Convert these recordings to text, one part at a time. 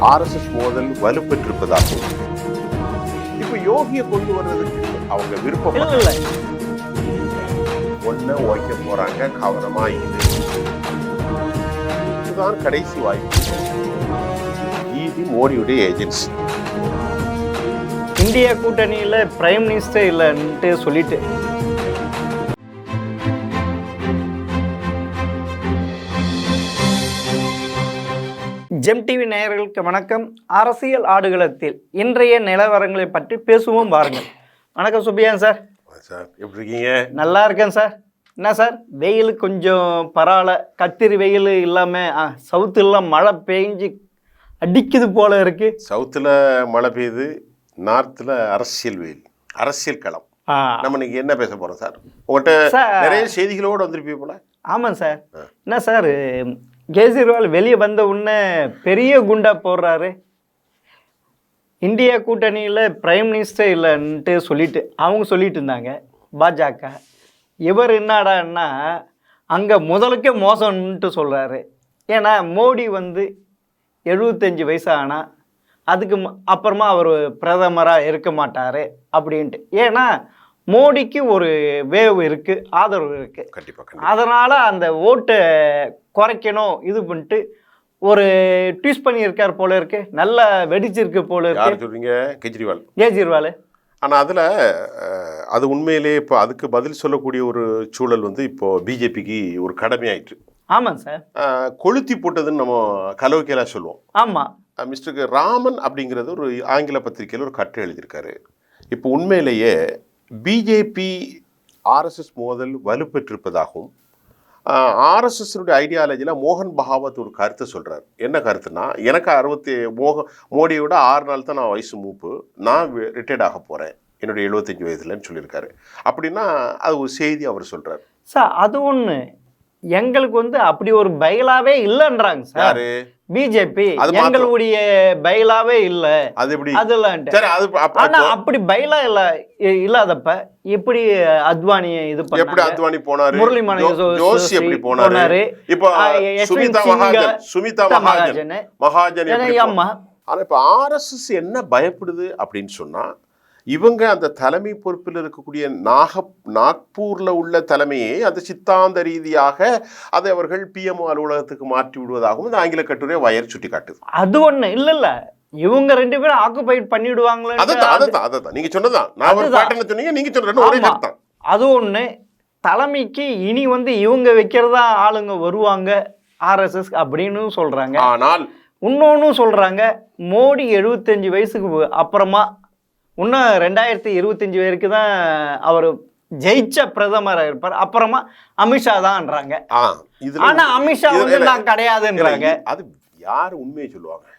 RSS மோதல் வலுப்பெற்றிருப்பதாகவும் இப்ப யோகியை கொண்டு வர்றதுக்கு அவங்க விருப்பம் இல்ல ஒண்ணு ஓய்க்க போறாங்க. கவனமா இதுதான் கடைசி வாய்ப்பு. இது மோடியுடைய ஏஜென்சி. இந்தியா கூட்டணியில பிரைம் மினிஸ்டர் இல்லைன்ட்டு சொல்லிட்டு ஜெம் டிவி நேயர்களுக்கு வணக்கம். அரசியல் ஆடுகளத்தில் இன்றைய நிலவரங்களை பற்றி பேசுவோம் பாருங்கள். வணக்கம் சுப்பியான் சார். சார் எப்படி இருக்கீங்க? நல்லா இருக்கேன் சார். என்ன சார் வெயில் கொஞ்சம் பரவாயில்ல, கத்திரி வெயில் இல்லாமல் சவுத்துலாம் மழை பெஞ்சு அடிக்குது போல இருக்கு. சவுத்தில் மழை பெய்யுது, நார்த்தில் அரசியல் வெயில், அரசியல் களம். நம்ம இன்னைக்கு என்ன பேச போறோம் சார்? உங்கள்கிட்ட நிறைய செய்திகளோடு வந்திருப்பீங்க போல. ஆமாம் சார். என்ன சார் கேஜ்ரிவால் வெளியே வந்த உடனே பெரிய குண்டா போடுறாரு. இந்தியா கூட்டணியில் பிரைம் மினிஸ்டர் இல்லைன்ட்டு அவங்க சொல்லிட்டு இருந்தாங்க பாஜக. இவர் என்னடான்னா அங்கே முதலுக்கே மோசம்ன்ட்டு சொல்கிறாரு. ஏன்னா மோடி 75 வயசு ஆனால் அதுக்கு அப்புறமா அவர் பிரதமராக இருக்க மாட்டார் அப்படின்ட்டு. ஏன்னா மோடிக்கு ஒரு வேவ் இருக்குது, ஆதரவு இருக்குது. கண்டிப்பாக. அதனால் அந்த ஓட்டை குறைக்கணும் இது பண்ணிட்டு ஒரு ட்வீட் பண்ணியிருக்கார் போல இருக்கு. நல்லா வெடிச்சிருக்கு போல இருக்கு. சொல்றீங்க கேஜ்ரிவால். ஆனால் அதில் அது உண்மையிலே இப்போ அதுக்கு பதில் சொல்லக்கூடிய ஒரு சூழல் இப்போ பிஜேபிக்கு ஒரு கடமையாயிற்று. ஆமாம் சார். கொளுத்தி போட்டதுன்னு நம்ம கலோக்கியலாக சொல்லுவோம். ஆமாம். மிஸ்டர் ராமன் அப்படிங்கிறது ஒரு ஆங்கில பத்திரிகையில் ஒரு கட்டுரை எழுதியிருக்காரு. இப்போ உண்மையிலேயே பிஜேபி ஆர்எஸ்எஸ் மோதல் வலுப்பெற்றிருப்பதாகவும் ஆர்எஸ்எஸ்னுடைய ஐடியாலஜியில் மோகன் பகாவத் ஒரு கருத்தை சொல்கிறார். என்ன கருத்துனா, எனக்கு மோடியோட 6 நாள் தான் நான் வயசு மூப்பு, நான் ரிட்டையர்ட் ஆக போகிறேன் என்னுடைய 75 வயதுலன்னு சொல்லியிருக்காரு. அப்படின்னா அது ஒரு செய்தி அவர் சொல்கிறார் சார். அது ஒன்று எங்களுக்கு அப்படி ஒரு பைலாவே இல்லைன்றாங்க சார் பிஜேபி. எங்களுடைய பைலாவே இல்ல. அது எப்படி அதெல்லாம் ஆனா அப்படி பைலா இல்லாதப்ப எப்படி அத்வானி இது பண்ணாரு? எப்படி அத்வானி போனாரு? முரளி ஜோஷி எப்படி போனாரு? இப்போ சுமிதா மகாஜன். ஆமா. ஆனா இப்ப ஆர்எஸ்எஸ் என்ன பயப்படுது அப்படின்னு சொன்னா, இவங்க அந்த தலைமை பொறுப்பில் இருக்கக்கூடிய நாக்பூர்ல உள்ள தலைமையை அந்த சித்தாந்த ரீதியாக அதை அவர்கள் பிஎம்ஓ அலுவலகத்துக்கு மாற்றி விடுவதாகவும் இந்த ஆங்கில கட்டுரை வயர் சுட்டி காட்டுது. அது ஒண்ணு இல்ல இவங்க 2 பேரும் ஆக்குபைட் பண்ணிடுவாங்களே. அதான் நீங்க சொன்னதான். நான் ஒரு பேட்டர்ன் சொன்னீங்க, நீங்க சொல்றது ஒரே கருத்து. அது ஒண்ணு. தலைமைக்கு இனி இவங்க வைக்கிறதா ஆளுங்க வருவாங்க ஆர்எஸ்எஸ் அப்படின்னு சொல்றாங்க. ஆனால் இன்னொன்னு சொல்றாங்க, மோடி 75 வயசுக்கு அப்புறமா இன்னும் 2025 வரைக்கும் தான் அவர் ஜெயிச்ச பிரதமராக இருப்பார். அப்புறமா அமித்ஷா தான்ன்றாங்க. ஆனா அமித்ஷா நான் கிடையாதுன்றாங்க. அது யார் உண்மையை சொல்லுவாங்க?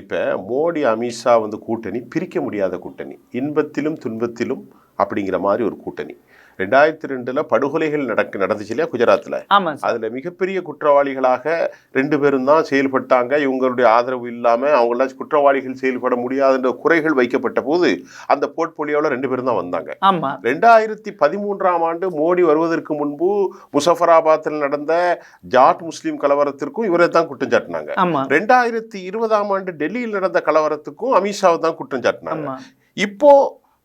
இப்ப மோடி அமித்ஷா கூட்டணி பிரிக்க முடியாத கூட்டணி, இன்பத்திலும் துன்பத்திலும் அப்படிங்கிற மாதிரி ஒரு கூட்டணி. 2002 படுகொலைகள் நடந்துச்சு இல்லையா குஜராத்தில்? அதுல மிகப்பெரிய குற்றவாளிகளாக 2 பேரும் தான் செயல்பட்டாங்க. இவங்களுடைய ஆதரவு இல்லாம அவங்களாம் குற்றவாளிகள் செயல்பட முடியாதுன்ற குறைகள் வைக்கப்பட்ட போது அந்த போர்ட்போலியோவில் 2 பேரும் தான் வந்தாங்க. 2013ஆம் ஆண்டு மோடி வருவதற்கு முன்பு முசஃபராபாத்தில் நடந்த ஜாட் முஸ்லீம் கலவரத்திற்கும் இவரை தான் குற்றம் சாட்டினாங்க. 2020ஆம் ஆண்டு டெல்லியில் நடந்த கலவரத்துக்கும் அமித்ஷாவை தான் குற்றம் சாட்டினாங்க. இப்போ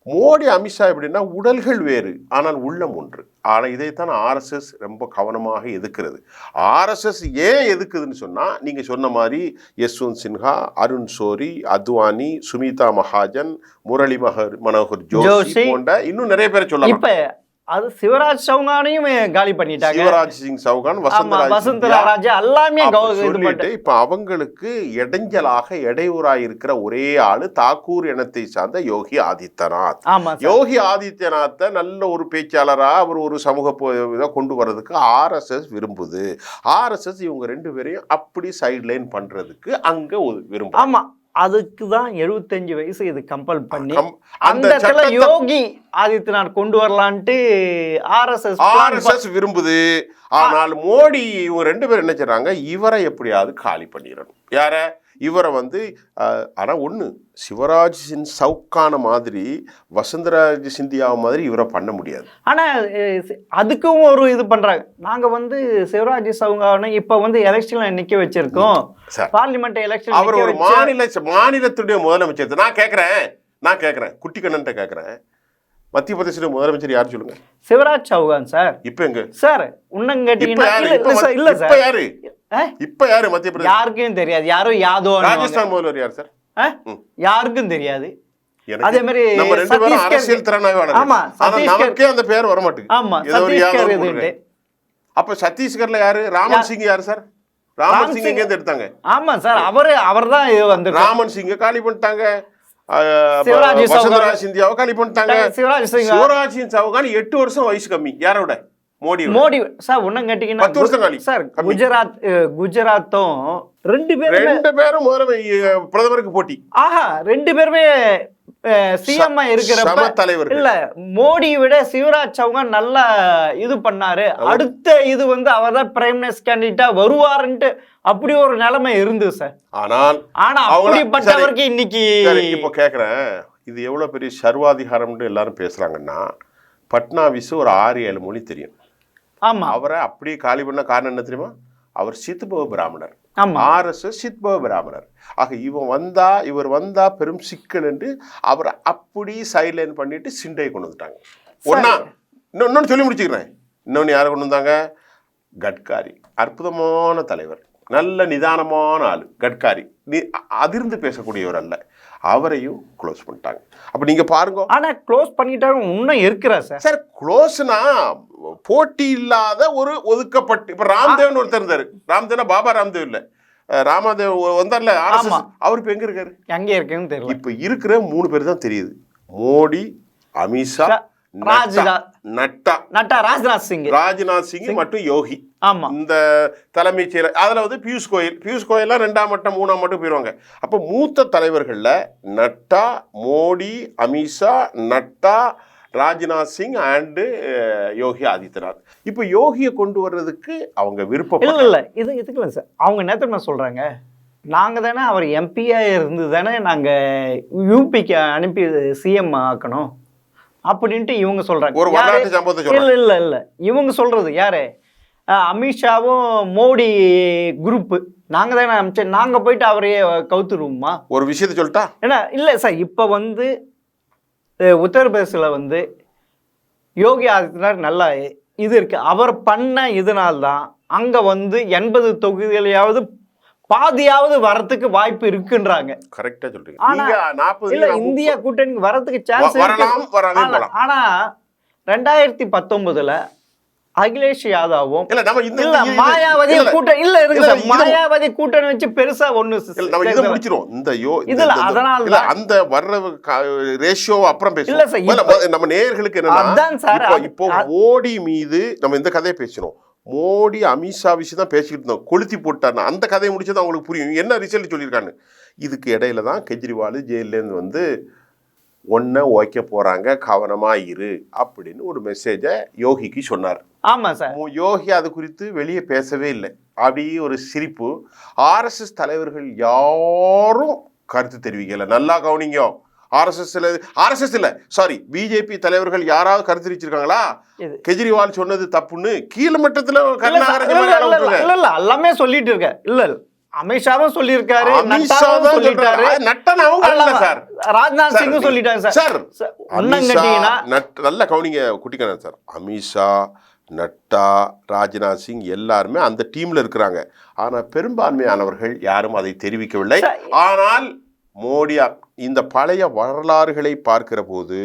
மோடி அமித்ஷா எப்படின்னா உடல்கள் வேறு ஆனால் உள்ளம் ஒன்று. ஆனால் இதைத்தான் ஆர்எஸ்எஸ் ரொம்ப கவனமாக எதிர்க்கிறது. ஆர்எஸ்எஸ் ஏன் எதுக்குதுன்னு சொன்னா, நீங்க சொன்ன மாதிரி யஷ்வந்த் சின்ஹா, அருண் ஷோரி, அத்வானி, சுமிதா மகாஜன், முரளி மனோகர் ஜோஷி போன்ற இன்னும் நிறைய பேரை சொல்லலாம். அது சிவராஜ் சௌகானையும் காலி பண்ணிட்டாங்க. சிவராஜ் சிங் சௌகான், வசுந்தரா எல்லாமே சொல்லிட்டு இப்ப அவங்களுக்கு இடைஞ்சலாக இடையூறாக இருக்கிற ஒரே ஆளு தாக்கூர் இனத்தை சார்ந்த யோகி ஆதித்யநாத். யோகி ஆதித்யநாத்தை நல்ல ஒரு பேச்சாளரா அவர் ஒரு சமூக கொண்டு வர்றதுக்கு ஆர்எஸ்எஸ் விரும்புது. ஆர்எஸ்எஸ் இவங்க 2 பேரையும் அப்படி சைட்லைன் பண்றதுக்கு அங்க விரும்புது. ஆமா, அதுக்கு தான் 75 வயசு இது கம்பல் பண்ணி அந்த யோகி ஆதித்யநாத் கொண்டு வரலான்ட்டு ஆர்எஸ்எஸ் விரும்புது. ஆனால் மோடி இவங்க 2 பேரும் என்ன செய்றாங்க, இவரை எப்படியாவது காலி பண்ணிடணும். யார? இவரை வந்து ஆனால் ஒன்று சிவராஜ் சவுக்கான மாதிரி வசுந்தராஜ் சிந்தியா மாதிரி இவரை பண்ண முடியாது. ஆனால் அதுக்கும் ஒரு இது பண்ணுறாங்க. நாங்கள் வந்து சிவராஜ் சவுகான இப்போ வந்து எலெக்ஷனில் நிற்க வச்சிருக்கோம், பார்லிமெண்ட் எலெக்ஷன். அவர் ஒரு மாநிலத்துடைய முதலமைச்சர். நான் கேட்குறேன் குட்டி கண்ணன்ட்ட கேட்குறேன், மத்திய பிரதேச முதலமைச்சர் யார் சொல்லுங்க? சிவராஜ் சௌகான் சார். இப்போ எங்க சார் இன்னும் கேட்டீங்கன்னா இல்ல சார், யாரு இப்ப யாரு மத்திய பிரதேச? யாருக்கும் தெரியாது. யாரோ யாதோ. ராஜஸ்தான் முதல்வர் யார் சார்? யாருக்கும் தெரியாது. அதே மாதிரி நம்ம ரெண்டு பேரும் அரசியல் திறனாய்வாளர். ஆமா, ஆனா நமக்கே அந்த பேர் வர மாட்டேங்குது. ஆமா, சத்தீஸ்கர். அப்ப சத்தீஸ்கர்ல யாரு? ராமன் சிங் யாரு சார்? ராமன் சிங் எங்க இருந்து எடுத்தாங்க? ஆமா சார், அவர்தான் வந்து ராமன் சிங்க காலி பண்ணிட்டாங்க. சிவராஜ் சிந்தியாவை காலி பண்ணிட்டாங்க. சிவராஜ் சவுகான் 8 வருஷம் வயசு கம்மி. யாரோட? மோடி சார். ஒன்னும் கேட்டீங்கன்னா 10 வருஷம் காலி சார். குஜராத்தும் ரெண்டு பேரும் பிரதமருக்கு போட்டி. ஆஹா, ரெண்டு பேருமே சிஎம் இருக்கிறப்ப தலைவர் இல்ல, மோடியை விட சிவராஜ் சௌகான் நல்லா இது பண்ணாரு. அடுத்த இது வந்து அவர் தான் பிரைம் மினிஸ்டர் கேண்டிடேட்டா வருவாருன்ட்டு அப்படி ஒரு நிலைமை இருந்தது சார். ஆனா அப்படிப்பட்டவருக்கு இன்னைக்கு இப்போ கேக்குறேன், இது எவ்வளவு பெரிய சர்வாதிகாரம்னு எல்லாரும் பேசுறாங்கன்னா, பட்னாவிஸ் ஒரு 6-7 மொழி தெரியும். ஆமா, அவரை அப்படியே காலி பண்ண காரணம் என்ன தெரியுமா? அவர் சித்பவ பிராமணர், RSS சித்பவ பிராமணர். ஆக இவர் வந்தா பெரும் சிக்கல் என்று அவரை அப்படி சைட்லைன் பண்ணிட்டு சிண்டையை கொண்டு வந்துட்டாங்க. இன்னொன்னு சொல்லி முடிச்சுக்கிறேன். இன்னொன்னு யாரை கொண்டு வந்தாங்க? கட்காரி. அற்புதமான தலைவர், நல்ல நிதானமான ஆளு கட்காரி. அதிர்ந்து பேசக்கூடியவர் அல்ல. அவரையும் க்ளோஸ் பண்ணிட்டாங்க. அப்ப நீங்க பாருங்க. ஆனா க்ளோஸ் பண்ணிட்டாங்க இன்னும் இருக்கிறா சார். சார் க்ளோஸ்னா போட்டி இல்லாத ஒரு ஒதுக்கப்பட்டு. இப்ப ராம்தேவ் ஒருத்தர் இருந்தாரு. ராம்தேவ் பாபா ராம்தேவ் இல்ல, ராமதேவ் வந்தார்ல RSS. அவர் இப்ப எங்க இருக்காரு? எங்க இருக்குன்னு தெரியல. இப்ப இருக்கிற 3 பேர் தான் தெரியுது. மோடி, அமித்ஷா, ராஜ்நாத் சிங் மற்றும் யோகி. ஆமா, இந்த தலைமைச் செயலர். அதுல வந்து பியூஷ் கோயல் 2ஆம் மட்டம் 3ஆம் மட்டம் போயிருவாங்க. அப்ப மூத்த தலைவர்கள்ல நட்டா, மோடி, அமித்ஷா, நட்டா, ராஜ்நாத் சிங் அண்ட் யோகி ஆதித்யநாத். இப்ப யோகியை கொண்டு வர்றதுக்கு அவங்க விருப்பம் இல்ல. இதுக்குல சார் அவங்க நேரத்தை சொல்றாங்க, நாங்க தானே அவர் எம்பியா இருந்து தானே நாங்க யூபிக்கு அனுப்பி சிஎம் ஆக்கணும் அப்படின்ட்டு இவங்க சொல்றாங்க. ஒரு வரலாற்று சம்பவத்தை சொல்றாங்க. இல்ல இவங்க சொல்றது யாரு? அமித்ஷாவும் மோடி குரூப் நாங்க தானே அமைச்சர், நாங்க போயிட்டு அவரையே கவுத்துருவோமா? ஒரு விஷயத்த சொல்லிட்டா ஏன்னா இல்ல சார், இப்ப வந்து உத்தரப்பிரதேசில் வந்து யோகி ஆதித்யநாத் நல்லா இது இருக்கு. அவர் பண்ண இதனால்தான் அங்க வந்து 80 தொகுதிகளையாவது பாதியாவது வரத்துக்கு வாய்ப்பு இருக்குன்றாங்க. கரெக்டா சொல்றீங்க. இல்ல, இந்தியா கூட்டணிக்கு வரதுக்கு சான்ஸ் இருக்கு. ஆனா 2019 அகிலேஷ் யாதவும் மாயாவதி கூட்டணி இல்ல இருக்கு. மாயாவதி கூட்டணி வச்சு பெருசா ஒண்ணு முடிச்சிரும். இந்த அதனால அந்த வர்ற ரேஷியோ அப்புறம் பேசுவோம். நம்ம நேயர்களுக்கு என்னன்னா, இப்போ மோடி மீது நம்ம இந்த கதையை பேசணும். மோடி அமித்ஷா விஷயம் தான் பேசிக்கிட்டு இருந்தோம். கொளுத்தி போட்டாருன்னா அந்த கதையை முடிச்சது அவங்களுக்கு புரியும் என்ன ரிசல்ட் சொல்லியிருக்காங்க. இதுக்கு இடையில தான் கெஜ்ரிவால் ஜெயிலேருந்து வந்து ஒன்றை ஓய்க்க போறாங்க, கவனமா இரு அப்படின்னு ஒரு மெசேஜை யோகிக்கு சொன்னார். ஆமா சார். யோகி அது குறித்து வெளியே பேசவே இல்லை. அப்படியே ஒரு சிரிப்பு. RSS தலைவர்கள் யாரும் கருத்து தெரிவிக்கல. நல்லா கவனிங்க. RSS இல்ல, சாரி, பிஜேபி தலைவர்கள் யாராவது கருத்து தெரிவிச்சிருக்காங்களா கெஜ்ரிவால் சொன்னது தப்புன்னு? கீழ மட்டத்துல எல்லாமே சொல்லிட்டு இருக்க. இல்ல அமித்ஷாவும் சொல்லியிருக்காரு, ராஜ்நாத் சிங்கும் சொல்லிட்டாங்க சார். நல்ல கவனிங்க குட்டிக்கண்ணன் சார். அமித்ஷா, நட்டா, ராஜ்நாத் சிங் எல்லாருமே அந்த டீம்ல இருக்கிறாங்க. ஆனா பெரும்பான்மையானவர்கள் யாரும் அதை தெரிவிக்கவில்லை. ஆனால் மோடி, இந்த பழைய வரலாறுகளை பார்க்கிற போது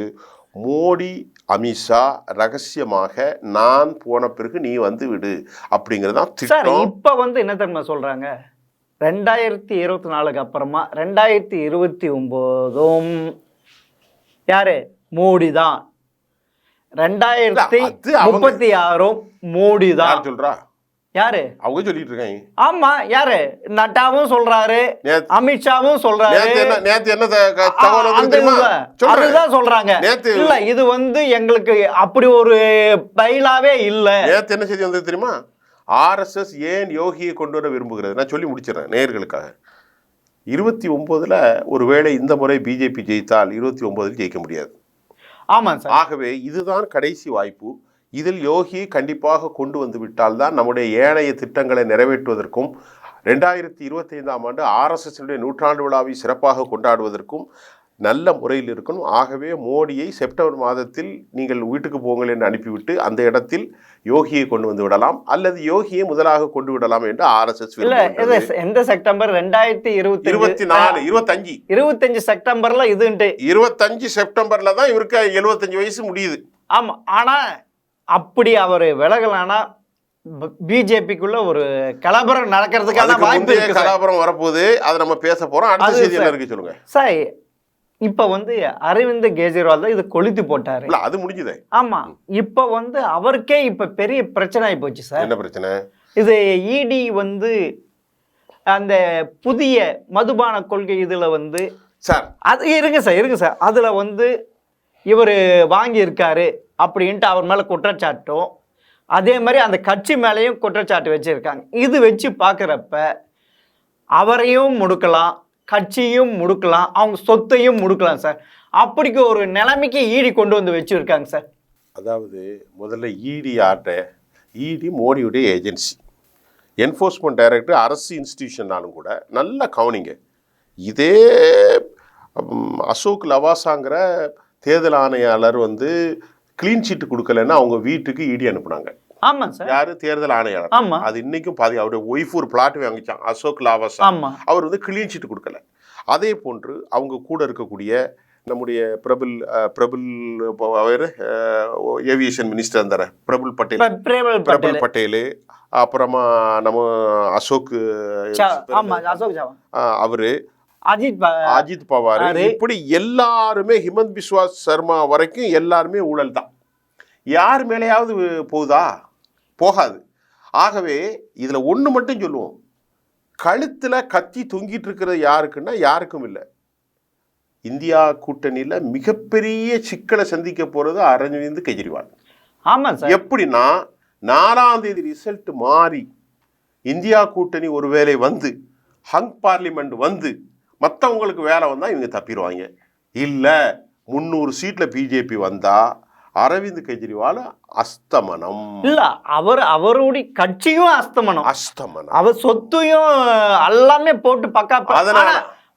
மோடி, அமித்ஷா ரகசியமாக நான் போன பிறகு நீ வந்து விடு அப்படிங்கறதான் திட்டம். இப்ப வந்து என்ன தெரியுமா சொல்றாங்க? 2024 அப்புறமா 2029 யாரு? மோடி தான். 2036 மோடி தான் சொல்றா. யாரு அவங்க சொல்லிட்டு இருக்காங்க? ஆமா, யாரு? நட்டாவும் சொல்றாரு, அமித்ஷாவும் சொல்றாரு. நேத்து என்ன தகவல் அதுதான் சொல்றாங்க. இல்ல இது வந்து எங்களுக்கு அப்படி ஒரு பயிலாவே இல்ல. நேத்து என்ன செய்தி வந்தது தெரியுமா? RSS ஏன் யோகியை கொண்டு வர விரும்புகிறது? நான் சொல்லி முடிச்சிடறேன் நேயர்களுக்காக. 29ல் ஒருவேளை இந்த முறை பிஜேபி ஜெயித்தால் 29ல் ஜெயிக்க முடியாது. ஆமாம் சார். ஆகவே இதுதான் கடைசி வாய்ப்பு. இதில் யோகியை கண்டிப்பாக கொண்டு வந்து விட்டால் தான் நம்முடைய ஏனைய திட்டங்களை நிறைவேற்றுவதற்கும் 2025ஆம் ஆண்டு ஆர்எஸ்எஸ்னுடைய நூற்றாண்டு விழாவை சிறப்பாக கொண்டாடுவதற்கும் நல்ல முறையில் இருக்கணும். ஆகவே மோடியை செப்டம்பர் மாதத்தில் நீங்கள் வீட்டுக்கு போங்கள் என்று அனுப்பிவிட்டு அந்த இடத்தில் யோகியை கொண்டு வந்து விடலாம், அல்லது யோகியை முதலாக கொண்டு விடலாம் என்று ஆர்எஸ்எஸ். எந்த செப்டம்பர் 2025 செப்டம்பர்ல இதுன்ட்டு 25 செப்டம்பர்ல தான் இவருக்கு 75 வயசு முடியுது. ஆமா, ஆனா அப்படி அவர் விலகலானா பிஜேபிக்குள்ள ஒரு கலவரம் நடக்கிறதுக்கான வாய்ப்பு இருக்கு. கலவரம் வரப்போகுது, அதை நம்ம பேச போறோம். அடுத்த செய்தியில இருக்கு, சொல்லுங்க சார். இப்ப அரவிந்த் கெஜ்ரிவால் தான் இது கொளுத்தி போட்டாரு. அது முடிஞ்சதே. ஆமா, இப்ப அவருக்கே இப்ப பெரிய பிரச்சனை ஆகி போச்சு சார். என்ன பிரச்சனை? இது இடி அந்த புதிய மதுபான கொள்கை இதுல சார் அது இருங்க சார் அதுல இவர் வாங்கியிருக்காரு அப்படின்ட்டு அவர் மேல குற்றச்சாட்டும், அதே மாதிரி அந்த கட்சி மேலேயும் குற்றச்சாட்டு வச்சிருக்காங்க. இது வச்சு பார்க்குறப்ப அவரையும் முடுக்கலாம், கட்சியும் முடுக்கலாம், அவங்க சொத்தையும் முடுக்கலாம் சார். அப்படிக்கு ஒரு நிலைமைக்கு ஈடி கொண்டு வந்து வச்சுருக்காங்க சார். அதாவது முதல்ல இடி இடி மோடியுடைய ஏஜென்சி, என்ஃபோர்ஸ்மெண்ட் டைரக்டர் அரசு இன்ஸ்டிடியூஷன்னாலும் கூட நல்ல கவனிங்க. இதே அசோக் லவாசாங்கிற தேர்தல் ஆணையாளர் கிளீன் சீட்டு கொடுக்கலன்னா அவங்க வீட்டுக்கு இடி அனுப்புனாங்க. ஆமாம் சார். யாரு? தேர்தல் ஆணையாளர். ஆமாம். அது இன்னைக்கும் அவருடைய ஒய்ஃப் ஒரு பிளாட் வாங்கிச்சான், அசோக் லாவாசா. ஆமாம். அவர் கிளீன் சீட்டு கொடுக்கல. அதே போன்று அவங்க கூட இருக்கக்கூடிய நம்முடைய பிரபுல் ஏவியேஷன் மினிஸ்டர் அந்த பிரபுல் பட்டேல், அப்புறமா நம்ம அசோக் அவரு, அஜித் பவார், இப்படி எல்லாருமே, ஹிமந்த் பிஸ்வா சர்மா வரைக்கும் எல்லாருமே ஊழல் தான். யார் மேலேயாவது போகுதா? போகாது. ஆகவே இதுல ஒண்ணு மட்டும் சொல்லுவோம், கழுத்துல கத்தி தொங்கிட்டு இருக்கிறது யாருக்குன்னா யாருக்கும் இல்லை. இந்தியா கூட்டணியில மிகப்பெரிய சிக்கலை சந்திக்க போறது அரவிந்த் கெஜ்ரிவால். ஆமா சார். எப்படின்னா 4ஆம் தேதி ரிசல்ட் மாறி இந்தியா கூட்டணி ஒருவேளை ஹங் பார்லிமெண்ட் மற்றவங்களுக்கு வேலை வந்தா இவங்க தப்பிடுவாங்க. இல்ல 300 சீட்ல பிஜேபி வந்தா அரவிந்த் கெஜ்ரிவால் அஸ்தமனம். இல்ல, அவருடைய கட்சியும் அஸ்தமனம், அவர் சொத்தையும் எல்லாமே போட்டு பக்கா. அதனால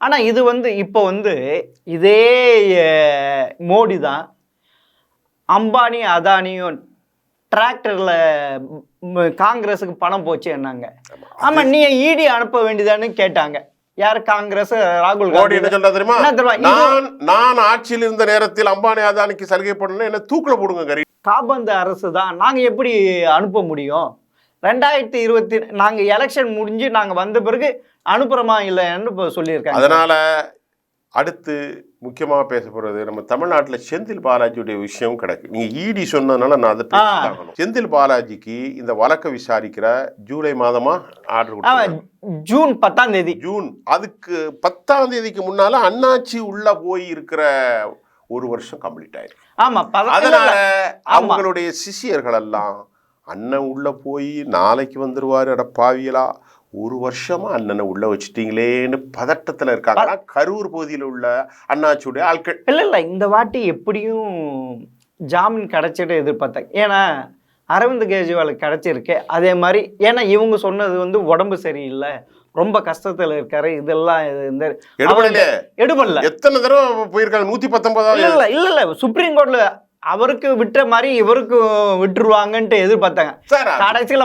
ஆனா இது இப்போ இதே மோடி தான் அம்பானி அதானியும் டிராக்டர்ல காங்கிரஸுக்கு பணம் போச்சு என்னாங்க. ஆமா, நீ இடி அனுப்ப வேண்டியதான்னு கேட்டாங்க. யார்? காங்கிரஸ், ராகுல் காந்தி. என்ன சொல்றா தெரியுமா? நான் ஆட்சியில் இருந்த நேரத்தில் அம்பானி அதானிக்கு சலுகை பண்ணணும், என்ன தூக்கில போடுங்க. காபந்து அரசு தான், நாங்க எப்படி அனுப்ப முடியும்? 2020 நாங்க எலெக்ஷன் முடிஞ்சு நாங்க வந்த பிறகு அனுப்புறமா இல்லைன்னு சொல்லியிருக்காங்க. அதனால அடுத்து முக்கியமாக பேச போகிறது நம்ம தமிழ்நாட்டில் செந்தில் பாலாஜியுடைய விஷயம் கிடக்கு. நீங்கள் இடி சொன்னதுனால நான் அதை பேசிட்டாகணும். செந்தில் பாலாஜிக்கு இந்த வழக்கை விசாரிக்கிற ஜூலை மாதமா ஆர்டர் கொடுத்தாங்க. ஜூன் 10ஆம் தேதி. அதுக்கு 10ஆம் தேதிக்கு முன்னால அண்ணாச்சி உள்ள போய் இருக்கிற ஒரு வருஷம் கம்ப்ளீட் ஆயிருக்கு. ஆமா, அதனால அவங்களுடைய சிஷியர்கள் எல்லாம் அண்ணன் உள்ள போய் நாளைக்கு வந்துருவாரு, அட பாவியலா, ஒரு வருஷமா அண்ணனை உள்ள வச்சுட்டீங்களேன்னு பதட்டத்தில் இருக்காங்க. கரூர் பகுதியில் உள்ள அண்ணாச்சியுடைய ஆட்கள். இல்லை, இந்த வாட்டி எப்படியும் ஜாமீன் கிடைச்சிட்டு எதிர்பார்த்தாங்க. ஏன்னா அரவிந்த் கெஜ்ரிவாலுக்கு கிடைச்சிருக்கு. அதே மாதிரி ஏன்னா இவங்க சொன்னது உடம்பு சரியில்லை, ரொம்ப கஷ்டத்தில் இருக்காரு, இதெல்லாம் எடுபடல. எத்தனை தடவை போயிருக்காங்க? 119. இல்ல சுப்ரீம் கோர்ட்ல அவருக்கு விட்டுற மாதிரி இவருக்கு விட்டுருவாங்கன்ட்டு எதிர்பார்த்தாங்க. கடைசியில்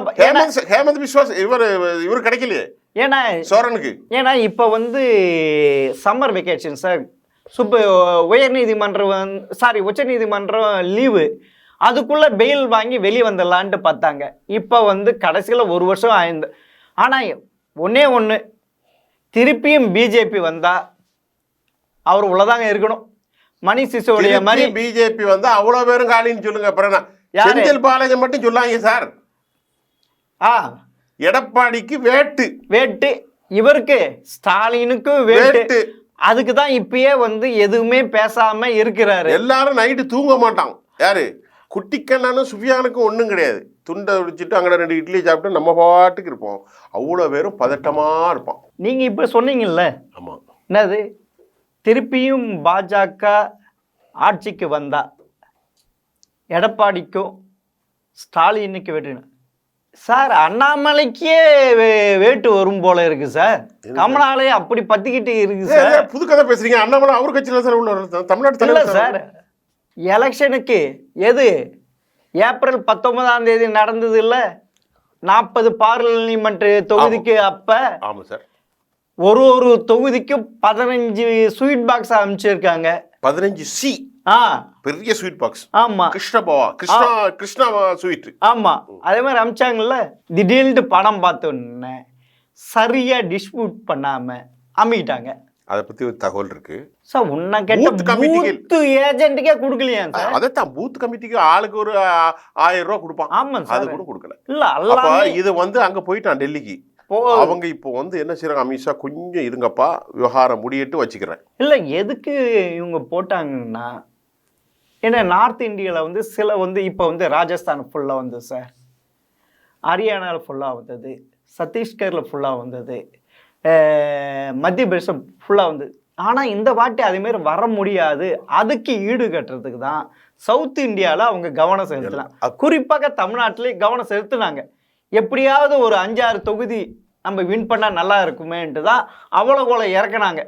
ஹேமந்த் பிஸ்வாஸ் இவர் கிடைக்கலையே. ஏன்னா சோரனுக்கு இப்போ சம்மர் வெக்கேஷன் சார். உச்ச நீதிமன்றம் லீவு, அதுக்குள்ள பெயில் வாங்கி வெளியே வந்துடலான்ட்டு பார்த்தாங்க. இப்போ கடைசியில் ஒரு வருஷம் ஆயிருந்து. ஆனால் ஒன்று திருப்பியும் பிஜேபி வந்தா அவர் உள்ளதாங்க இருக்கணும். மணிஷ் சிசோடியா மாதிரி பிஜேபி அவ்வளவு பேரும் காலின்னு சொல்லுங்க. செந்தில் பாலாஜி மட்டும் சொல்லாங்க சார். எடப்பாடிக்கு வேட்டு, இவருக்கு ஸ்டாலினுக்கு வேட்டு. அதுக்கு தான் இப்பயே எதுவுமே பேசாம இருக்கிறாரு. எல்லாரும் நைட்டு தூங்க மாட்டாங்க. யாரு? குட்டிக்கண்ணனும் சுஃபியானுக்கும் ஒன்றும் கிடையாது, துண்டை வச்சுட்டு அங்கே 2 இட்லி சாப்பிட்டு நம்ம பாட்டுக்கு இருப்போம். அவ்வளோ பேரும் பதட்டமாக இருப்பான். நீங்கள் இப்போ சொன்னீங்கல்ல, ஆமாம், என்னது திருப்பியும் பாஜக ஆட்சிக்கு வந்தா எடப்பாடிக்கும் ஸ்டாலினுக்கு வெட்டு சார், அண்ணாமலைக்கே வேட்டு வரும் போல இருக்கு சார். கமலாலயே அப்படி பத்திக்கிட்டு இருக்கு சார். புது கதை பேசுறீங்க. அண்ணாமலை அவர் கட்சியில் சார் உள்ள தமிழ்நாட்டு இல்லை தலைவர் சார், எலெக்ஷனுக்கு எது ஏப்ரல் 19 நடந்தது இல்லை, 40 பார்லிமெண்ட் தொகுதிக்கு அப்ப ஆமாம் சார், ஒரு தொகுதிக்கும் 15 ஸ்வீட் பாக்ஸ் அமைச்சிருக்காங்க. 15 சி ஆ பெரிய ஸ்வீட் பாக்ஸ். ஆமா, கிருஷ்ணா ஸ்வீட். ஆமா, அதே மாதிரி அமிச்சாங்கல்ல. திடீர்னு படம் பார்த்தோன்னே சரியா டிஸ்ட்ரிபியூட் பண்ணாம அமிட்டாங்க. அதை பத்தி ஒரு தகவல் இருக்கு சார். உன்ன கேட்ட பூத் ஏஜென்ட்டுக்கே கொடுக்கலையா சார்? அதைத்தான் பூத் கமிட்டிக்கு ஆளுக்கு ஒரு 1000 ரூபா கொடுப்பான். ஆமா சார், அது கூட கொடுக்கல. இல்ல அப்ப இது அங்க போயிட்டான் டெல்லிக்கு. அவங்க இப்போ என்ன செய்யறாங்க, அமித்ஷா கொஞ்சம் இருங்கப்பா, விவகாரம் முடியிட்டு வச்சுக்கிறேன். இல்ல எதுக்கு இவங்க போட்டாங்கன்னா, ஏன்னா நார்த் இந்தியாவில் சில இப்போ ராஜஸ்தான் ஃபுல்லாக வந்தது சார், ஹரியானாவில் ஃபுல்லாக வந்தது, சத்தீஸ்கரில் ஃபுல்லாக வந்தது, மத்திய பிரதேசம் ஃபுல்லாக வந்தது. ஆனால் இந்த வாட்டி அதேமாரி வர முடியாது. அதுக்கு ஈடு கட்டுறதுக்கு தான் சவுத் இந்தியாவில் அவங்க கவனம் செலுத்தலாம். குறிப்பாக தமிழ்நாட்டிலே கவனம் செலுத்தினாங்க. எப்படியாவது ஒரு 5-6 தொகுதி நம்ம வின் பண்ணால் நல்லா இருக்குமேன்ட்டு தான் அவ்வளோ இறக்குனாங்க.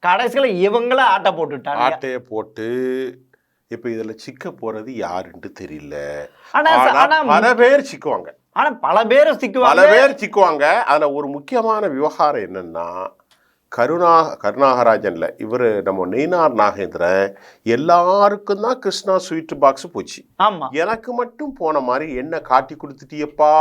கடைசியில் இவங்கள ஆட்டை போட்டுட்டாங்க. ஆட்டையை போட்டு இப்போ இதில் சிக்க போகிறது யாருன்ட்டு தெரியல. ஆனால் பல பேர் சிக்குவாங்க. ஆனால் பல பேர் சிக்குவாங்க. அதில் ஒரு முக்கியமான விவகாரம் என்னன்னா, கருணாகராஜன்ல இவர் நம்ம நயினார் நாகேந்திரன் எல்லாருக்கும் தான் கிருஷ்ணா ஸ்வீட் பாக்ஸ் போச்சு. ஆமா, எனக்கு மட்டும் போன மாதிரி என்ன காட்டி கொடுத்துட்டியப்பா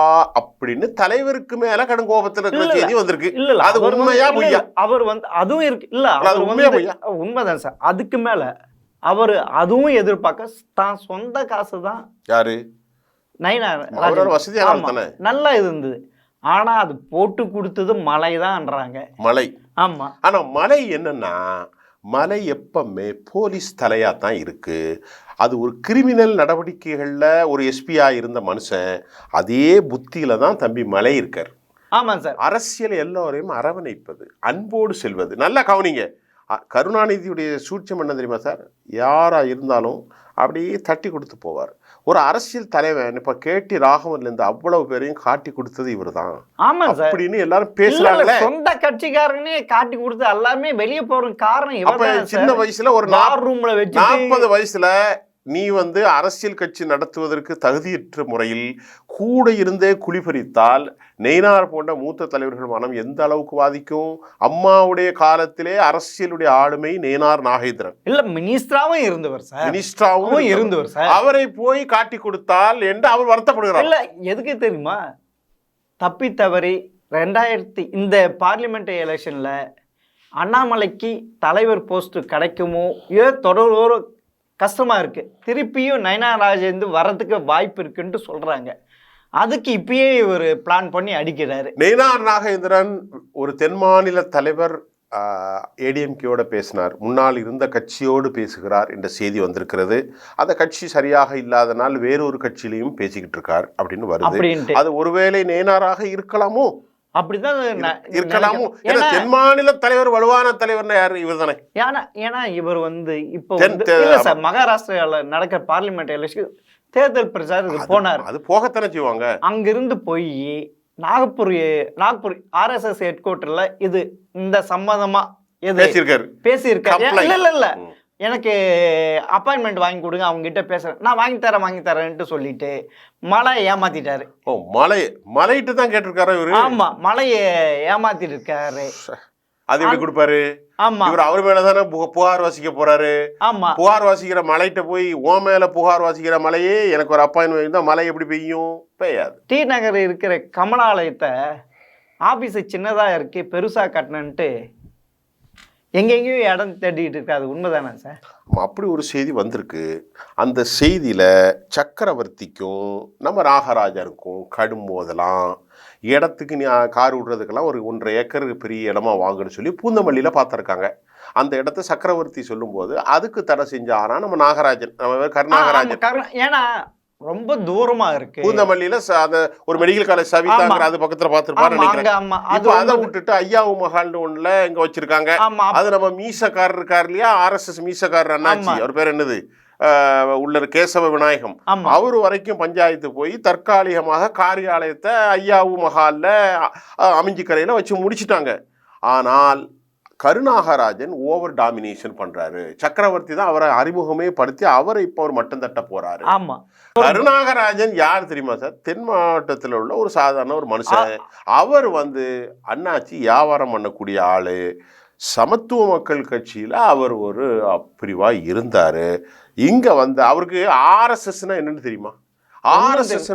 அப்படின்னு தலைவருக்கு மேல கடும் கோபத்தில் இருக்கிற செய்தி வந்திருக்கு. அது உண்மையா பொய்யா? அவர் அதுவும் இருக்கு. இல்ல அது உண்மையா பொய்யா? உண்மைதான் சார். அதுக்கு மேல அவர் அதுவும் எதிர்பார்க்க தான் சொந்த காசு தான். யாரு? நயினார் வசதியான நல்லா இருந்தது. ஆனா அது போட்டு கொடுத்தது மலை தான்ன்றாங்க. மலை. ஆமா, ஆனா மலை என்னன்னா, மலை எப்பவுமே போலீஸ் தலையா தான் இருக்கு. அது ஒரு கிரிமினல் நடவடிக்கைகள்ல ஒரு எஸ்பியா இருந்த மனுஷன் அதே புத்தியில தான் தம்பி மலை இருக்கார். ஆமா சார். அரசியல் எல்லோரையும் அரவணைப்பது, அன்போடு செல்வது. நல்லா கவனிங்க. கருணாநிதியுடைய சூட்சம் என்ன தெரியுமா சார்? யாரா இருந்தாலும் அப்படியே தட்டி கொடுத்து போவார். ஒரு அரசியல் தலைவன் இப்ப கேடி ராகவன்ல இருந்து அவ்வளவு பேரையும் காட்டி கொடுத்தது இவர் தான். ஆமா சார் அப்படின்னு எல்லாரும் பேசுறாங்க. சொந்த கட்சிக்காரனே காட்டி கொடுத்து எல்லாருமே வெளியே போற காரணம் இவர். சின்ன வயசுல ஒரு 40 வயசுல நீ அரசியல் கட்சி நடத்துவதற்கு தகுதியற்ற முறையில் கூட இருந்தே குளிபறித்தால் நெய்னார் போன்ற மூத்த தலைவர்கள் மனம் எந்த அளவுக்கு பாதிக்கும்? அம்மாவுடைய காலத்திலே அரசியலுடைய ஆளுமை நெய்னார் நாகேந்திரன் இல்ல மினிஸ்டராவும் இருந்தவர் சார். மினிஸ்டராவும் இருந்தவர் சார். அவரை போய் காட்டி கொடுத்தால் என்று அவர் வருத்தப்படுகிறார். இல்ல எதுக்கு தெரியுமா? தப்பி தவறி 2000 இந்த பார்லிமெண்ட் எலெக்ஷன்ல அண்ணாமலைக்கு தலைவர் போஸ்ட் கிடைக்குமோ தொடர் கஷ்டமா இருக்கு. திருப்பியும் நயினார் நாகேந்திரன் வரதுக்கு வாய்ப்பு இருக்குன்னு சொல்றாங்க. அதுக்கு இப்பயே இவர் பிளான் பண்ணி அடிக்கிறாரு. நயினார் நாகேந்திரன் ஒரு தென் மாநில தலைவர் ஏடிஎம்கேயோட பேசினார், முன்னால் இருந்த கட்சியோடு பேசுகிறார் என்ற செய்தி வந்திருக்கிறது. அந்த கட்சி சரியாக இல்லாதனால் வேறொரு கட்சியிலையும் பேசிக்கிட்டு இருக்கார் அப்படின்னு வருது. அது ஒருவேளை நயினாராக இருக்கலாமோ? அப்படிதான் இருக்கலாமோ? தென் மாநில தலைவர் வலுவான தலைவர் யாரு? இவர் தானே. ஏன்னா இவர் இப்போ மகாராஷ்டிரால நடக்கிற பார்லிமெண்ட் எலெக்ஷன் தேர்தல் பிரச்சாரத்துக்கு போனார். அது போகத்தானே செய்வாங்க. அங்கிருந்து போய் நாகப்பூர் RSS ஹெட் குவார்டர்ல இந்த சம்பந்தமா பேசியிருக்காரு. இல்ல எனக்கு அப்பாயின்மெண்ட் வாங்கி கொடுங்க, அவங்க கிட்ட பேசுறேன், நான் வாங்கி தரேன்ட்டு சொல்லிட்டு மலை ஏமாத்திட்டாரு. மலையிட்டு தான் கேட்டிருக்காரு இவரு. ஆமா, மலையை ஏமாத்திட்டு இருக்காரு. அது எப்படி கொடுப்பாரு? ஆமா, இவர் அவர் மேலதானே புகார் வாசிக்க போறாரு. ஆமா, புகார் வாசிக்கிற மலைகிட்ட போய் ஓ மேல புகார் வாசிக்கிற மலையே எனக்கு ஒரு அப்பாயின்மெண்ட் தான், மலை எப்படி பெய்யும்? பெய்யாது. டி நகர் இருக்கிற கமலாலயத்தை ஆபீஸ் சின்னதா இருக்கு, பெருசா கட்டணுன்ட்டு எங்கெங்கேயும் இடம் தேடிட்டு இருக்கு. அது உண்மைதானே சார்? அப்படி ஒரு செய்தி வந்திருக்கு. அந்த செய்தியில சக்கரவர்த்திக்கும் நம்ம நாகராஜருக்கும் கடும் மோதலாம். இடத்துக்கு நீ கார் விடுறதுக்கெல்லாம் ஒரு 1.5 ஏக்கர் பெரிய இடமா வாங்குன்னு சொல்லி பூந்தமல்லியில பார்த்துருக்காங்க. அந்த இடத்த சக்கரவர்த்தி சொல்லும் போது அதுக்கு தடை செஞ்சாரா நம்ம நாகராஜன், நம்ம கருணாகராஜன். ஏன்னா ரொம்ப தூரமா இருக்கு. பூந்தமல்லியில அந்த ஒரு மெடிக்கல் காலேஜ் சவிதாங்கிற அது பக்கத்துல பார்த்துருப்பாரு நினைக்கிறேன். இப்போ அதை விட்டுட்டு ஐயாவு மஹால்னு ஒண்ணுல இங்க வச்சிருக்காங்க. அது நம்ம மீசக்காரர் இருக்காரு இல்லையா, RSS மீசக்காரர் அண்ணாச்சி, அவர் பேர் என்னது, உள்ள கேசவ விநாயகம், அவரு வரைக்கும் பஞ்சாயத்து போய் தற்காலிகமாக காரியாலயத்தை ஐயாவு மஹால்ல அமைஞ்சிக்கரையில வச்சு முடிச்சுட்டாங்க. ஆனால் கருணாகராஜன் ஓவர் டாமினேஷன் பண்றாரு. சக்கரவர்த்தி தான் அவரை அறிமுகமே படுத்தி அவரை இப்போ அவர் மட்டம் தட்ட போறாரு. ஆமா, கருணாகராஜன் யார் தெரியுமா சார்? தென் மாவட்டத்தில் உள்ள ஒரு சாதாரண ஒரு மனுஷன். அவர் அண்ணாச்சி வியாபாரம் பண்ணக்கூடிய ஆளு. சமத்துவ மக்கள் கட்சியில அவர் ஒரு பிரிவா இருந்தாரு. இங்க அவருக்கு RSSனா என்னன்னு தெரியுமா? RSS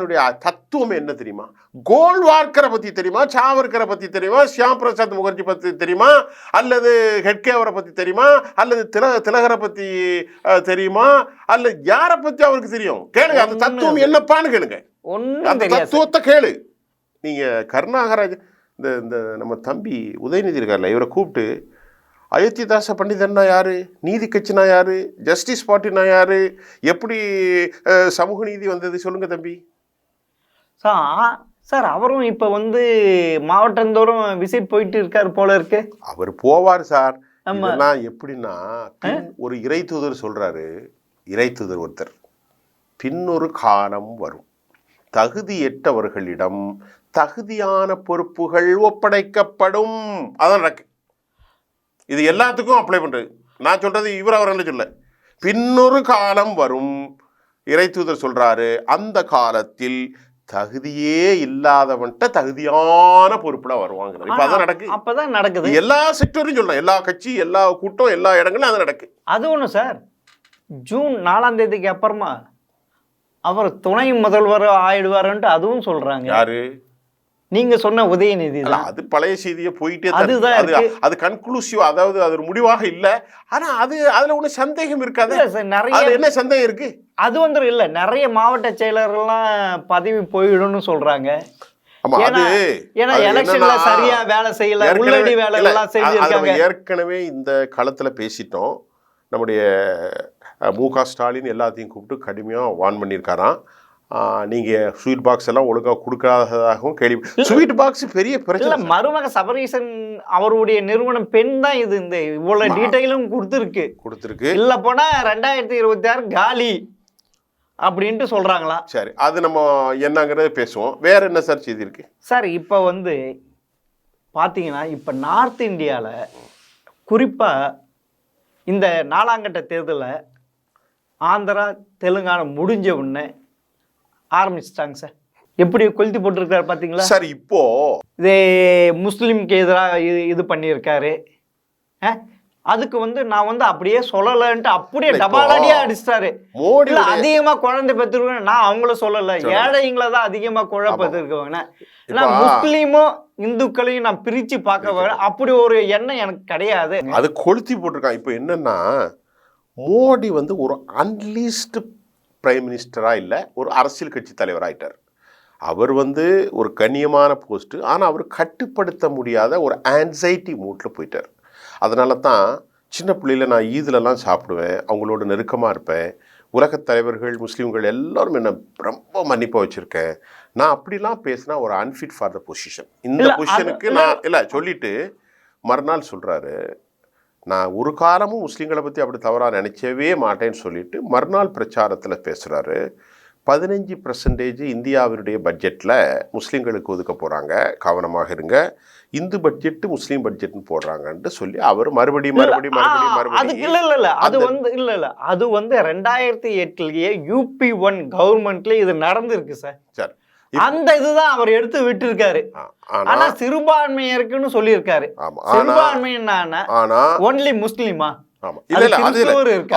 தத்துவம் என்ன தெரியுமா? கோல்வார்கரை பத்தி தெரியுமா? சாவர்கரை பத்தி தெரியுமா? ஷியாம் பிரசாத் முகர்ஜி பத்தி தெரியுமா? அல்லது ஹெட்கேவரை பத்தி தெரியுமா? அல்லது திலகரை பத்தி தெரியுமா? அல்ல யாரை பத்தி அவருக்கு தெரியும்? கேளுங்க, அந்த தத்துவம் என்னப்பான்னு கேளுங்க. அந்த தத்துவத்தை கேளு. நீங்க கருணாகராஜ் இந்த நம்ம தம்பி உதயநிதி இருக்கார்ல, இவரை கூப்பிட்டு அயோத்திதாச பண்டிதன்னா யாரு, நீதி கட்சினா யாரு, ஜஸ்டிஸ் பார்ட்டினா யாரு, எப்படி சமூக நீதி வந்தது சொல்லுங்க தம்பி. சார் அவரும் இப்ப மாவட்டந்தோறும் விசிட் போயிட்டு இருக்காரு போல இருக்கு. அவர் போவார் சார். இதெல்லாம் எப்படின்னா, ஒரு இறை தூதர் சொல்றாரு, இறை தூதர் ஒருத்தர், பின்னொரு காலம் வரும், தகுதியற்றவர்களிடம் தகுதியான பொறுப்புகள் ஒப்படைக்கப்படும். அதான் நடக்கு. இது எல்லாத்துக்கும் அப்ளை பண்றது. நான் சொல்றது இவர் அவர்கள் சொல்ல. பின்னொரு காலம் வரும், இறை தூதர் சொல்றாரு, அந்த காலத்தில் தகுதியே இல்லாதவன்ட்ட தகுதியான பொறுப்புல வருவாங்க. இப்ப அதான் நடக்கு. அப்பதான் நடக்குது. எல்லா செக்டரும் சொல்றேன், எல்லா கட்சி, எல்லா கூட்டம், எல்லா இடங்களும் அது நடக்கு. அது ஒண்ணு சார், ஜூன் 4ஆம் தேதிக்கு அப்புறமா அவர் துணை முதல்வர் ஆயிடுவாருன்ட்டு அதுவும் சொல்றாங்க. யாரு? நீங்க சொன்ன உதயநிதி. அது பழைய செய்தியை போயிட்டே அது கன்க்ளூசிவ், அதாவது அது ஒரு முடிவாக இல்லை. ஆனா அதுல ஒண்ணு சந்தேகம் இருக்காது. நிறைய என்ன சந்தேகம் இருக்கு? அது இல்ல, நிறைய மாவட்ட செயலர்கள்லாம் பதவி போயிடும்னு சொல்றாங்க. ஏன்னா எலெக்ஷன்ல சரியா வேலை செய்யல, உள்ளடி வேலை எல்லாம் செஞ்சிருக்காங்க. ஏற்கனவே இந்த களத்துல பேசிட்டோம். நம்முடைய மு.க. ஸ்டாலின் எல்லாத்தையும் கூப்பிட்டு கடுமையா வார்ன் பண்ணியிருக்காராம். நீங்கள் ஸ்வீட் பாக்ஸ் எல்லாம் ஒழுங்காக கொடுக்காததாகவும் கேள்வி. ஸ்வீட் பாக்ஸ் பெரிய பிரச்சனை. மருமக சபரீசன் அவருடைய நிறுவனம் பெண் தான் இது. இந்த இவ்வளவு டீட்டெயிலும் கொடுத்துருக்கு. இல்லை போனா 2026 காலி அப்படின்ட்டு சொல்றாங்களா? சரி, அது நம்ம என்னங்கிறத பேசுவோம். வேற என்ன சார் செய்தி இருக்கு சார்? இப்போ பார்த்தீங்கன்னா, இப்போ நார்த் இந்தியாவில் குறிப்பாக இந்த 4ஆம் கட்ட தேர்தலில் ஆந்திரா தெலுங்கானா முடிஞ்ச உடனே ஆரம்பிச்சிட்டாங்க சார். எப்படி கொளுத்தி போட்டிருக்காரு பார்த்தீங்களா சார்? இப்போ இதே முஸ்லீம்க்கு எதிராக இது பண்ணியிருக்காரு. அதுக்கு நான் அப்படியே சொல்லலைன்ட்டு அப்படியே டபாலடியா அடிச்சிட்டாரு. மோடி அதிகமா குழந்தை பெற்றிருக்கேன், நான் அவங்கள சொல்லலை, ஏழைங்களை தான் அதிகமா குழப்பத்திருக்கவங்க. ஏன்னா முஸ்லீமும் இந்துக்களையும் நான் பிரிச்சு பார்க்க அப்படி ஒரு எண்ணம் எனக்கு கிடையாது. அது கொளுத்தி போட்டிருக்கான். இப்போ என்னன்னா, மோடி ஒரு அன்லீஸ்ட் பிரைம் மினிஸ்டராக இல்லை, ஒரு அரசியல் கட்சி தலைவராகிட்டார். அவர் ஒரு கண்ணியமான போஸ்ட்டு, ஆனால் அவர் கட்டுப்படுத்த முடியாத ஒரு ஆன்சைட்டி மூட்டில் போயிட்டார். அதனால தான் சின்ன பிள்ளையில் நான் ஈதுலலாம் சாப்பிடுவேன், அவங்களோட நெருக்கமாக இருப்பேன். உலகத் தலைவர்கள், முஸ்லீம்கள் எல்லோரும் என்னை ரொம்ப மன்னிப்பாக வச்சுருக்கேன். நான் அப்படிலாம் பேசினா ஒரு அன்ஃபிட் ஃபார் த பொசிஷன், இந்த பொசிஷனுக்கு நான் இல்லை சொல்லிவிட்டு மறுநாள் சொல்கிறாரு, நான் ஒரு காலமும் முஸ்லீம்களை பற்றி அப்படி தவறாக நினைச்சவே மாட்டேன்னு சொல்லிட்டு மறுநாள் பிரச்சாரத்தில் பேசுகிறாரு. 15% இந்தியாவினுடைய பட்ஜெட்டில் முஸ்லீம்களுக்கு ஒதுக்க போகிறாங்க, கவனமாக இருங்க, இந்து பட்ஜெட்டு முஸ்லீம் பட்ஜெட்னு போடுறாங்கன்ட்டு சொல்லி அவர் மறுபடியும் அது 2008 UP1 கவர்மெண்ட்ல இது நடந்திருக்கு சார். சரி, அந்த இதுதான் அவர் எடுத்து விட்டு இருக்காரு. ஆனா சிறுபான்மையருக்குன்னு சொல்லியிருக்காரு. சிறுபான்மையினா ஒன்லி முஸ்லிமா?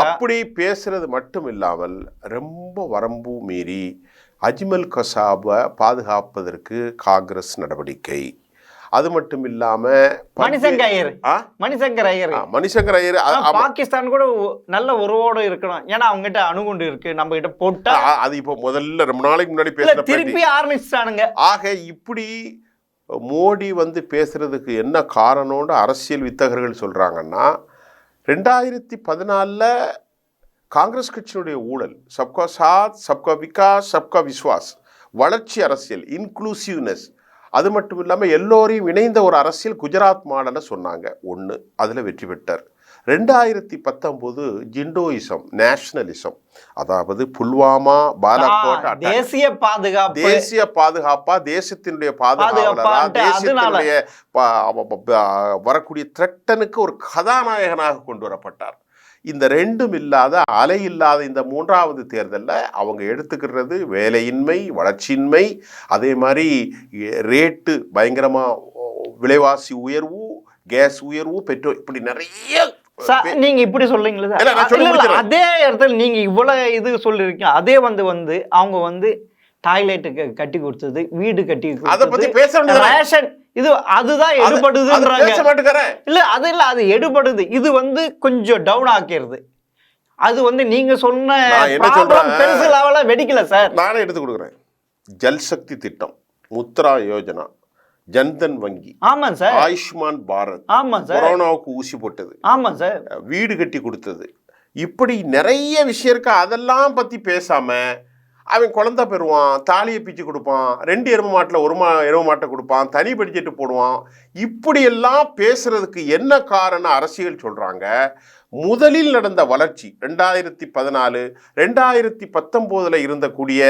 அப்படி பேசுறது மட்டும் இல்லாமல் ரொம்ப வரம்பு மீறி அஜ்மல் கசாபை பாதுகாப்பதற்கு காங்கிரஸ் நடவடிக்கை. அது மட்டும் இல்லாம மணிசங்கர் ஐயர் பாகிஸ்தான் கூட நல்ல உறவோடு இருக்கணும். ஏன்னா அவங்க கிட்ட அணுகுண்டு இருக்கு, நம்ம கிட்ட போட்டா அது இப்போ முதல்ல ரொம்ப நாளைக்கு முன்னாடி பேச திருப்பி ஆரம்பிச்சிட்டானுங்க. ஆக இப்படி மோடி பேசுறதுக்கு என்ன காரணம்னு அரசியல் வித்தகர்கள் சொல்றாங்கன்னா, 2014 காங்கிரஸ் கட்சியினுடைய ஊழல், சப்கா சாத், சப்கா விகாஸ், சப்கா விஸ்வாஸ், வளர்ச்சி அரசியல், இன்க்ளூசிவ்னஸ், அது மட்டும் இல்லாமல் எல்லோரையும் இணைந்த ஒரு அரசியல் குஜராத் மாடலை சொன்னாங்க. ஒன்று, அதில் வெற்றி பெற்றார். 2019 ஜிண்டோயிசம், நேஷனலிசம், அதாவது புல்வாமா, பாலாகோட், தேசிய பாதுகாப்பா, தேசத்தினுடைய பாதுகாவலரா, தேசத்தினுடைய வரக்கூடிய த்ரெட்டனுக்கு ஒரு கதாநாயகனாக கொண்டு வரப்பட்டார். இந்த ரெண்டும் இல்லாத, அலை இல்லாத இந்த 3வது தேர்தலில் அவங்க எடுத்துக்கிறது வேலையின்மை, வளர்ச்சியின்மை, அதே மாதிரி ரேட்டு பயங்கரமாக, விலைவாசி உயர்வு, கேஸ் உயர்வு, பெட்ரோல், இப்படி நிறைய. நீங்க இப்படி சொல்றீங்களா? அதே இடத்துல நீங்க இவ்வளவு இது சொல்லிருக்கீங்க. அதே வந்து அவங்க டாய்லெட்டுக்கு கட்டி கொடுத்தது, வீடு கட்டி கொடுத்தது, ரேஷன், இது அதுதான் எடுபடுதுன்றாங்க. இல்ல அது இல்ல, அது எடுபடுது. இது கொஞ்சம் டவுன் ஆக்கிறது. அது நீங்க சொன்ன பெருசு லெவல வெடிக்கல சார். நானே எடுத்து கொடுக்குறேன். ஜல்சக்தி திட்டம், முத்ரா யோஜனா, ஜன்தன் வங்கி, ஆமா சார், ஆயுஷ்மான் பாரத், ஆமா சார், கொரோனாவுக்கு ஊசி போட்டது, ஆமா சார், வீடு கட்டி கொடுத்தது, இப்படி நிறைய விஷயம் இருக்கு. அதெல்லாம் பத்தி பேசாம அவன் குழந்தை பெறுவான், தாலியை பிச்சு கொடுப்பான், 2 எருமை மாட்டில் 1 எருமை மாட்டை கொடுப்பான், தனி பட்ஜெட்டு போடுவான். இப்படியெல்லாம் பேசுறதுக்கு என்ன காரணம்? அரசியல் சொல்றாங்க. முதலில் நடந்த வளர்ச்சி 2014, 2019 இருந்தக்கூடிய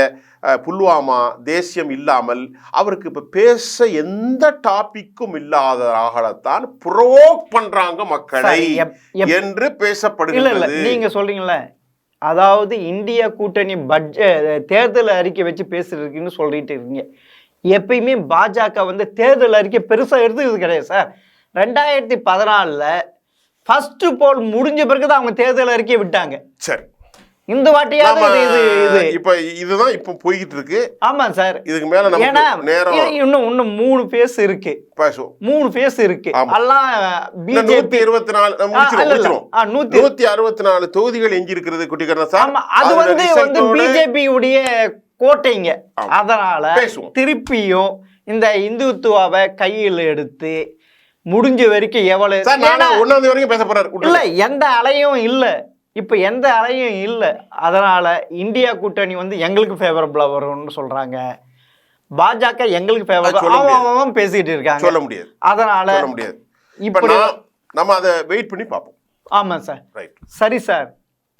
புல்வாமா தேசியம் இல்லாமல் அவருக்கு இப்போ பேச எந்த டாபிக்கும் இல்லாததாகத்தான் ப்ரோவோக் பண்றாங்க மக்களை என்று பேசப்படுகிறது. நீங்க சொல்றீங்களே, அதாவது இந்தியா கூட்டணி தேர்தல் அறிக்கை வச்சு பேசுறதுக்குன்னு சொல்லிட்டு இருக்கீங்க. எப்பயுமே பாஜக தேர்தல் அறிக்கை பெருசா எடுத்துக்கிறது கிடையாது சார். 2014 ஃபர்ஸ்ட் போல் முடிஞ்ச பிறகுதான் அவங்க தேர்தல் அறிக்கையை விட்டாங்க. சரி, இந்த வாட்டியாவது இப்ப இதுதான் இப்ப போய்கிட்டு இருக்கு. ஆமா சார், இதுக்கு மேல இன்னும் 3 பேஸ் இருக்கு, 3 பேஸ் இருக்கு. எல்லாம் பிஜேபி 164 தொகுதிகள் எஞ்சி இருக்கிறது குட்டிகரண. அது பிஜேபி உடைய கோட்டைங்க. அதனால திருப்பியும் இந்த இந்துத்துவாவை கையில் எடுத்து முடிஞ்ச வரைக்கும் எவ்வளவு 1 வரைக்கும் பேச போறாரு. இல்ல, எந்த அலையும் இல்ல, இப்ப எந்த அலையும் இல்ல. அதனால இந்தியா கூட்டணி எங்களுக்கு ஃபேவரபிளா வரும்னு சொல்றாங்க. பாஜக எங்களுக்கு ஃபேவரபிளா பேசிட்டு இருக்காங்க. சொல்ல முடியாது. அதனால சொல்ல முடியாது. இப்ப நம்ம அதை வெயிட் பண்ணி பார்ப்போம். ஆமா சார். சரி சார்,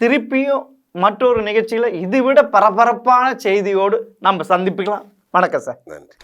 திருப்பியும் மற்றொரு நிகழ்ச்சியில இதை விட பரபரப்பான செய்தியோடு நம்ம சந்திப்பிக்கலாம். வணக்கம் சார். நன்றி.